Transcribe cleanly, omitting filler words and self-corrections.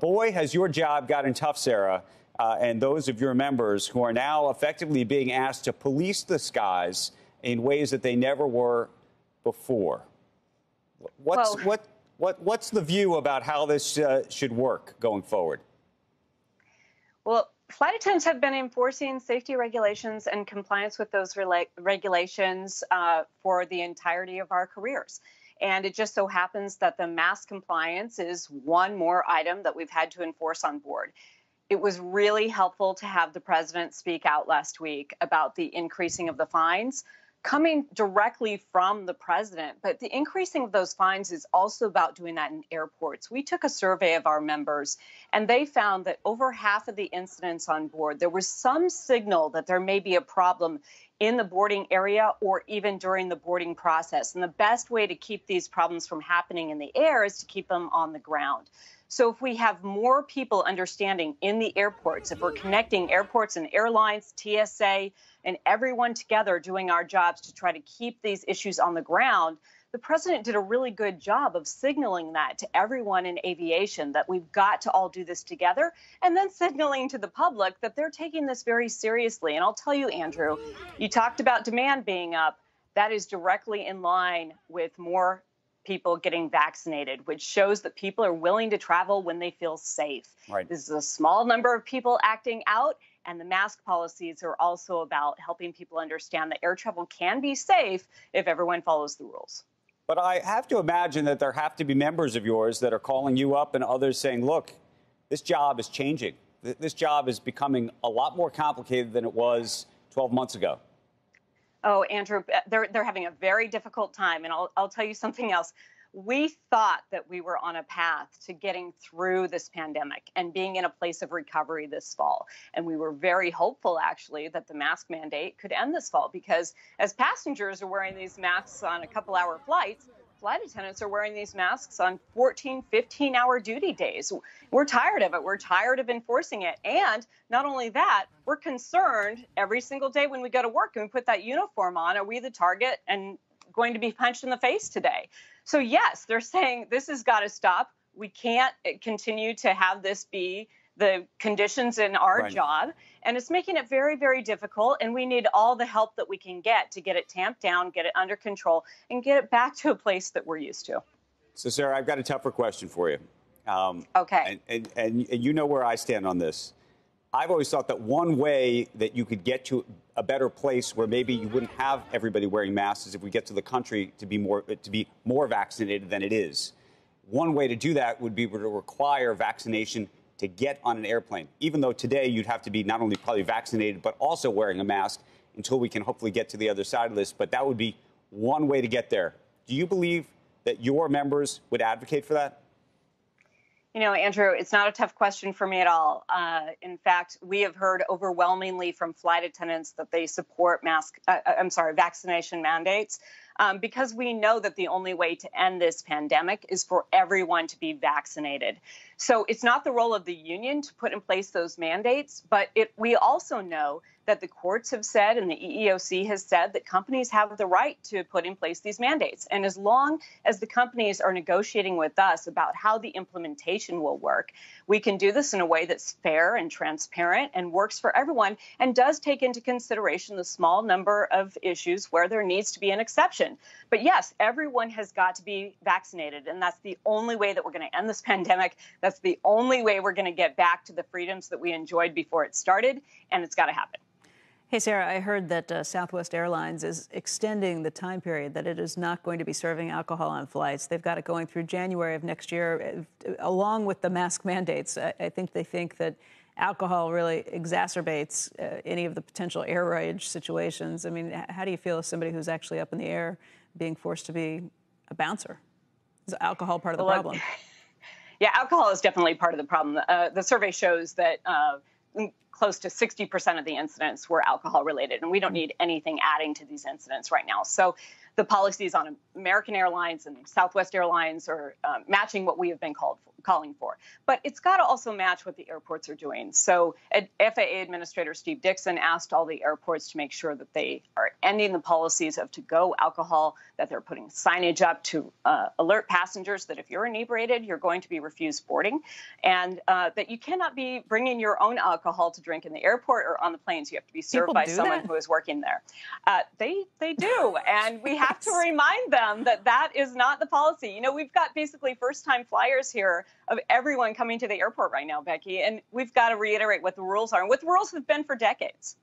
boy, has your job gotten tough, Sara, and those of your members who are now effectively being asked to police the skies in ways that they never were before. What's the view about how this should work going forward? Well, flight attendants have been enforcing safety regulations and compliance with those regulations for the entirety of our careers. And it just so happens that the mask compliance is one more item that we've had to enforce on board. It was really helpful to have the president speak out last week about the increasing of the fines coming directly from the president. But the increasing of those fines is also about doing that in airports. We took a survey of our members, and they found that over half of the incidents on board, there was some signal that there may be a problem in the boarding area or even during the boarding process. And the best way to keep these problems from happening in the air is to keep them on the ground. So if we have more people understanding in the airports, if we're connecting airports and airlines, TSA, and everyone together doing our jobs to try to keep these issues on the ground, the president did a really good job of signaling that to everyone in aviation, that we've got to all do this together, and then signaling to the public that they're taking this very seriously. And I'll tell you, Andrew, you talked about demand being up. That is directly in line with more people getting vaccinated, which shows that people are willing to travel when they feel safe. Right. This is a small number of people acting out, and the mask policies are also about helping people understand that air travel can be safe if everyone follows the rules. But I have to imagine that there have to be members of yours that are calling you up and others saying, look, this job is changing. This job is becoming a lot more complicated than it was 12 months ago. Oh, Andrew, they're having a very difficult time. And I'll tell you something else. We thought that we were on a path to getting through this pandemic and being in a place of recovery this fall. And we were very hopeful, actually, that the mask mandate could end this fall, because as passengers are wearing these masks on a couple-hour flights, flight attendants are wearing these masks on 14, 15-hour duty days. We're tired of it. We're tired of enforcing it. And not only that, we're concerned every single day when we go to work and we put that uniform on, are we the target and going to be punched in the face today? So yes, they're saying this has got to stop. We can't continue to have this be the conditions in our job. And it's making it very, very difficult. And we need all the help that we can get to get it tamped down, get it under control, and get it back to a place that we're used to. So, Sara, I've got a tougher question for you. Okay. And you know where I stand on this. I've always thought that one way that you could get to a better place where maybe you wouldn't have everybody wearing masks is if we get to the country to be more vaccinated than it is. One way to do that would be to require vaccination to get on an airplane, even though today you'd have to be not only probably vaccinated, but also wearing a mask until we can hopefully get to the other side of this. But that would be one way to get there. Do you believe that your members would advocate for that? You know, Andrew, it's not a tough question for me at all. In fact, we have heard overwhelmingly from flight attendants that they support vaccination mandates, because we know that the only way to end this pandemic is for everyone to be vaccinated. So it's not the role of the union to put in place those mandates, but we also know that the courts have said and the EEOC has said that companies have the right to put in place these mandates. And as long as the companies are negotiating with us about how the implementation will work, we can do this in a way that's fair and transparent and works for everyone and does take into consideration the small number of issues where there needs to be an exception. But yes, everyone has got to be vaccinated, and that's the only way that we're going to end this pandemic. That's the only way we're going to get back to the freedoms that we enjoyed before it started, and it's got to happen. Hey, Sara, I heard that Southwest Airlines is extending the time period that it is not going to be serving alcohol on flights. They've got it going through January of next year, along with the mask mandates. I think they think that alcohol really exacerbates any of the potential air rage situations. I mean, how do you feel as somebody who's actually up in the air being forced to be a bouncer? Is alcohol part of the problem? Yeah, alcohol is definitely part of the problem. The survey shows that close to 60% of the incidents were alcohol related, and we don't need anything adding to these incidents right now. So the policies on American Airlines and Southwest Airlines are matching what we have been calling for. But it's got to also match what the airports are doing. So FAA Administrator Steve Dixon asked all the airports to make sure that they are ending the policies of to-go alcohol, that they're putting signage up to alert passengers that if you're inebriated, you're going to be refused boarding, and that you cannot be bringing your own alcohol to drink in the airport or on the planes. You have to be served by someone who is working there. They do, and we have to remind them that that is not the policy. You know, we've got basically first-time flyers here of everyone coming to the airport right now, Becky, and we've got to reiterate what the rules are and what the rules have been for decades.